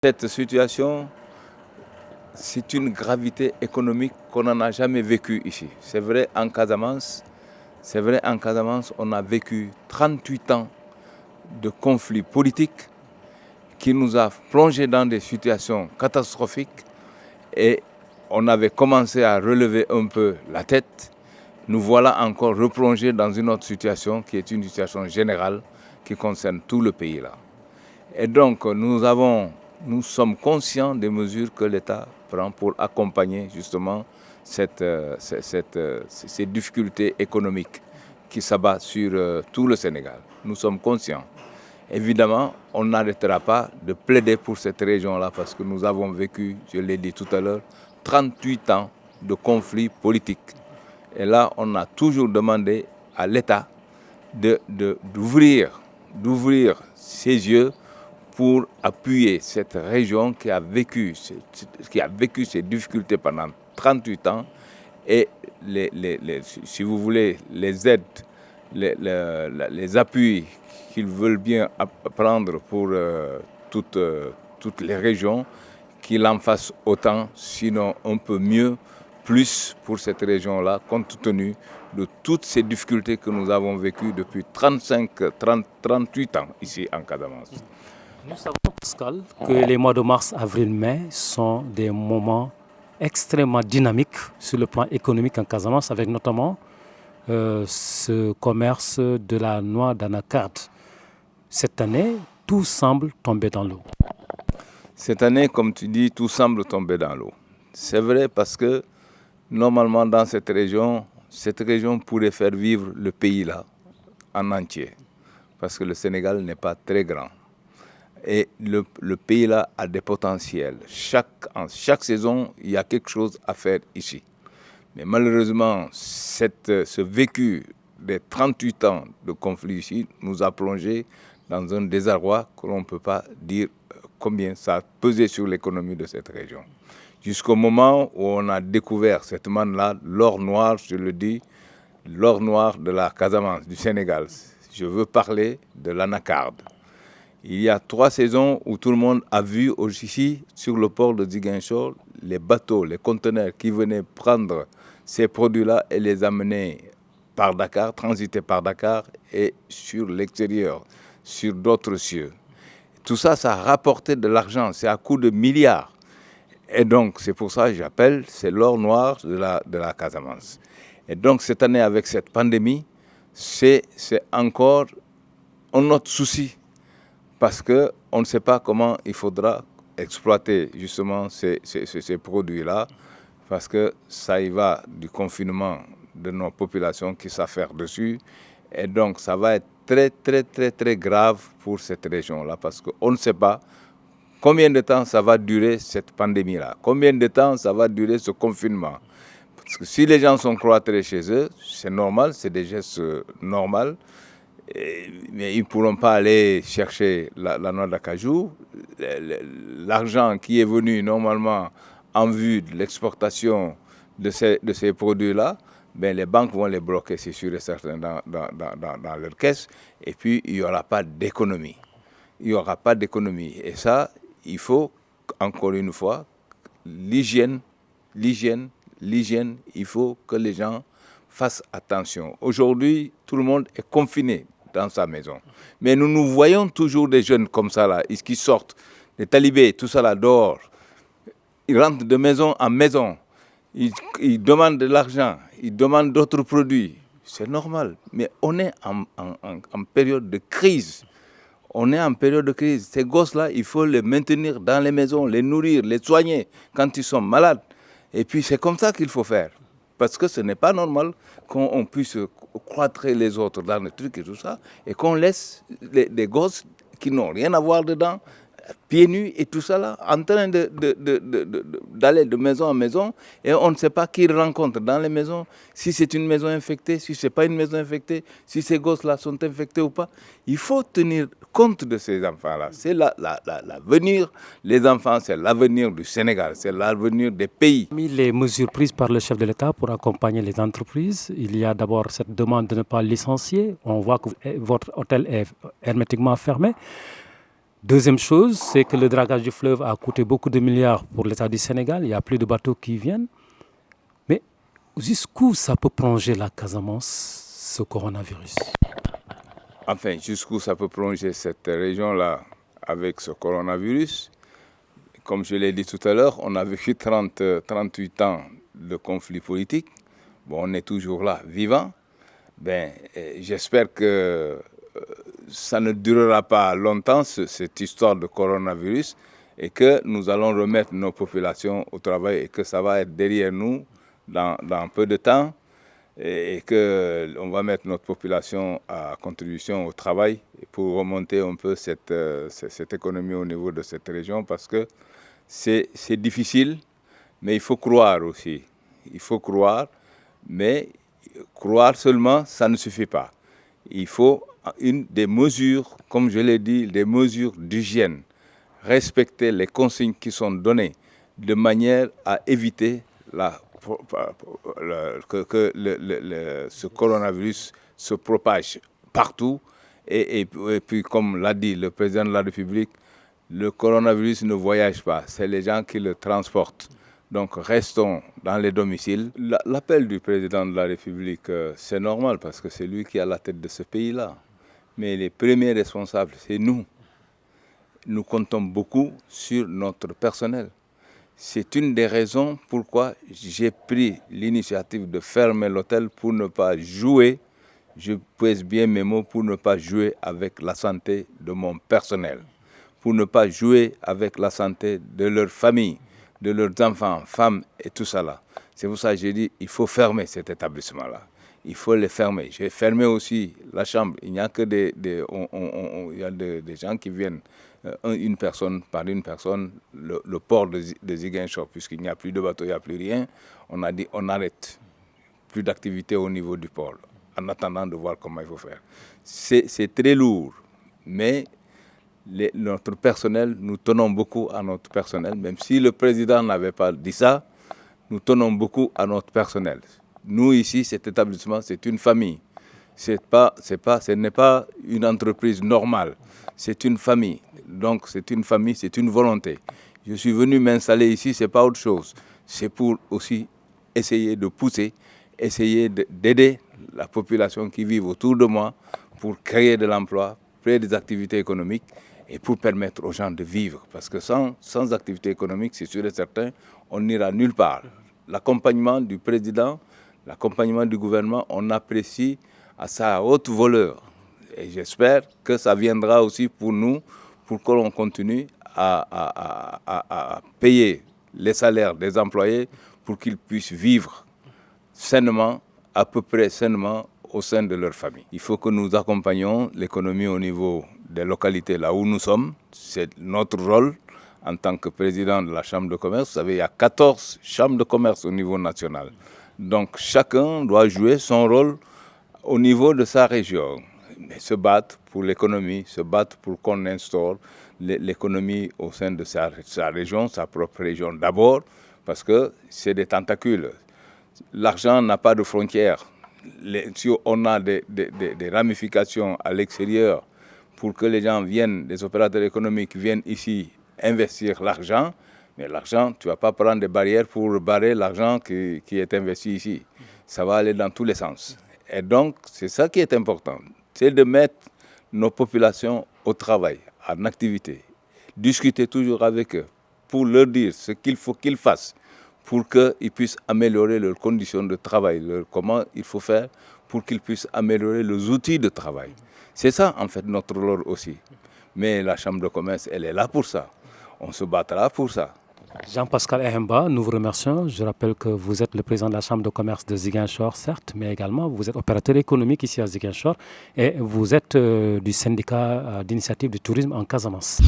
Cette situation, c'est une gravité économique qu'on n'en a jamais vécue ici. C'est vrai en Casamance, on a vécu 38 ans de conflits politiques qui nous a plongés dans des situations catastrophiques et on avait commencé à relever un peu la tête. Nous voilà encore replongés dans une autre situation qui est une situation générale qui concerne tout le pays là. Et donc nous sommes conscients des mesures que l'État prend pour accompagner justement ces difficultés économiques qui s'abattent sur tout le Sénégal. Nous sommes conscients. Évidemment, on n'arrêtera pas de plaider pour cette région-là parce que nous avons vécu, je l'ai dit tout à l'heure, 38 ans de conflits politiques. Et là, on a toujours demandé à l'État d'ouvrir ses yeux pour appuyer cette région qui a vécu ces difficultés pendant 38 ans et si vous voulez, les aides, les appuis qu'ils veulent bien prendre pour toutes les régions, qu'ils en fassent autant, sinon un peu mieux, plus pour cette région-là, compte tenu de toutes ces difficultés que nous avons vécues depuis 38 ans ici en Casamance. Nous savons, Pascal, que les mois de mars, avril, mai sont des moments extrêmement dynamiques sur le plan économique en Casamance, avec notamment ce commerce de la noix d'anacarde. Cette année, tout semble tomber dans l'eau. Cette année, comme tu dis, tout semble tomber dans l'eau. C'est vrai parce que normalement dans cette région pourrait faire vivre le pays là en entier. Parce que le Sénégal n'est pas très grand. Et le pays là a des potentiels. En chaque saison, il y a quelque chose à faire ici. Mais malheureusement, ce vécu des 38 ans de conflit ici nous a plongé dans un désarroi que l'on ne peut pas dire combien ça a pesé sur l'économie de cette région. Jusqu'au moment où on a découvert cette manne-là, l'or noir, je le dis, l'or noir de la Casamance, du Sénégal. Je veux parler de l'anacarde. Il y a 3 saisons où tout le monde a vu ici, sur le port de Ziguinchor, les bateaux, les conteneurs qui venaient prendre ces produits-là et les amener par Dakar, transiter par Dakar et sur l'extérieur, sur d'autres cieux. Tout ça, ça a rapporté de l'argent, c'est à coût de milliards. Et donc, c'est pour ça que j'appelle, c'est l'or noir de la Casamance. Et donc, cette année, avec cette pandémie, c'est encore un autre souci. Parce qu'on ne sait pas comment il faudra exploiter justement ces produits-là, parce que ça y va du confinement de nos populations qui s'affairent dessus. Et donc, ça va être très, très, très, très grave pour cette région-là, parce qu'on ne sait pas combien de temps ça va durer cette pandémie-là, combien de temps ça va durer ce confinement. Parce que si les gens sont cloîtrés chez eux, c'est normal, c'est des gestes normaux. Mais ils ne pourront pas aller chercher la noix d'acajou. L'argent qui est venu normalement en vue de l'exportation de ces produits-là, ben les banques vont les bloquer, c'est sûr et certain, dans leur caisse. Et puis, il n'y aura pas d'économie. Il n'y aura pas d'économie. Et ça, il faut, encore une fois, l'hygiène, il faut que les gens fassent attention. Aujourd'hui, tout le monde est confiné dans sa maison. Mais nous voyons toujours des jeunes comme ça, là, qui sortent, des talibés, tout ça là, dehors. Ils rentrent de maison en maison. Ils demandent de l'argent, ils demandent d'autres produits. C'est normal. Mais on est en période de crise. On est en période de crise. Ces gosses-là, il faut les maintenir dans les maisons, les nourrir, les soigner quand ils sont malades. Et puis c'est comme ça qu'il faut faire. Parce que ce n'est pas normal qu'on puisse croître les autres dans le truc et tout ça, et qu'on laisse des gosses qui n'ont rien à voir dedans, pieds nus et tout ça là, en train d'aller de maison en maison, et on ne sait pas qui ils rencontrent dans les maisons, si c'est une maison infectée, si ce n'est pas une maison infectée, si ces gosses-là sont infectés ou pas. Il faut tenir compte de ces enfants-là. C'est l'avenir. Les enfants, c'est l'avenir du Sénégal, c'est l'avenir des pays. Parmi les mesures prises par le chef de l'État pour accompagner les entreprises, il y a d'abord cette demande de ne pas licencier. On voit que votre hôtel est hermétiquement fermé. Deuxième chose, c'est que le dragage du fleuve a coûté beaucoup de milliards pour l'État du Sénégal. Il n'y a plus de bateaux qui viennent. Mais jusqu'où ça peut plonger la Casamance, ce coronavirus? Enfin, jusqu'où ça peut plonger cette région-là avec ce coronavirus? Comme je l'ai dit tout à l'heure, on a vécu 38 ans de conflit politique. Bon, on est toujours là, vivant. J'espère que ça ne durera pas longtemps, cette histoire de coronavirus, et que nous allons remettre nos populations au travail et que ça va être derrière nous dans peu de temps et qu'on va mettre notre population à contribution au travail pour remonter un peu cette économie au niveau de cette région parce que c'est difficile, mais il faut croire aussi. Il faut croire, mais croire seulement, ça ne suffit pas. Il faut des mesures, comme je l'ai dit, des mesures d'hygiène. Respecter les consignes qui sont données de manière à éviter que ce coronavirus se propage partout. Et puis, comme l'a dit le président de la République, le coronavirus ne voyage pas, c'est les gens qui le transportent. Donc restons dans les domiciles. L'appel du président de la République, c'est normal parce que c'est lui qui est à la tête de ce pays-là. Mais les premiers responsables, c'est nous. Nous comptons beaucoup sur notre personnel. C'est une des raisons pourquoi j'ai pris l'initiative de fermer l'hôtel pour ne pas jouer, je pèse bien mes mots, pour ne pas jouer avec la santé de mon personnel, pour ne pas jouer avec la santé de leur famille, de leurs enfants, femmes et tout ça là. C'est pour ça que j'ai dit il faut fermer cet établissement-là. Il faut les fermer. J'ai fermé aussi la chambre. Il n'y a que des gens qui viennent, une personne par une personne, le port de Ziguinchor, puisqu'il n'y a plus de bateau, il n'y a plus rien. On a dit on arrête. Plus d'activité au niveau du port, en attendant de voir comment il faut faire. C'est très lourd, mais notre personnel, nous tenons beaucoup à notre personnel. Même si le président n'avait pas dit ça, nous tenons beaucoup à notre personnel. Nous, ici, cet établissement, c'est une famille. Ce n'est pas une entreprise normale. C'est une famille. Donc, c'est une famille, c'est une volonté. Je suis venu m'installer ici, ce n'est pas autre chose. C'est pour aussi essayer de pousser, essayer d'aider la population qui vit autour de moi pour créer de l'emploi, créer des activités économiques et pour permettre aux gens de vivre. Parce que sans activité économique, c'est sûr et certain, on n'ira nulle part. L'accompagnement du président, l'accompagnement du gouvernement, on apprécie à sa haute valeur. Et j'espère que ça viendra aussi pour nous, pour que l'on continue à payer les salaires des employés pour qu'ils puissent vivre sainement, à peu près sainement, au sein de leur famille. Il faut que nous accompagnions l'économie au niveau des localités là où nous sommes. C'est notre rôle en tant que président de la Chambre de commerce. Vous savez, il y a 14 chambres de commerce au niveau national. Donc chacun doit jouer son rôle au niveau de sa région. Mais se battre pour l'économie, se battre pour qu'on instaure l'économie au sein de sa région, sa propre région d'abord, parce que c'est des tentacules. L'argent n'a pas de frontières. Si on a des ramifications à l'extérieur pour que les gens viennent, les opérateurs économiques viennent ici investir l'argent, mais l'argent, tu ne vas pas prendre des barrières pour barrer l'argent qui est investi ici. Ça va aller dans tous les sens. Et donc, c'est ça qui est important. C'est de mettre nos populations au travail, en activité. Discuter toujours avec eux pour leur dire ce qu'il faut qu'ils fassent pour qu'ils puissent améliorer leurs conditions de travail, comment il faut faire pour qu'ils puissent améliorer les outils de travail. C'est ça, en fait, notre rôle aussi. Mais la Chambre de commerce, elle est là pour ça. On se battra pour ça. Jean-Pascal Ehemba, nous vous remercions. Je rappelle que vous êtes le président de la Chambre de commerce de Ziguinchor, certes, mais également vous êtes opérateur économique ici à Ziguinchor et vous êtes du syndicat d'initiative du tourisme en Casamance.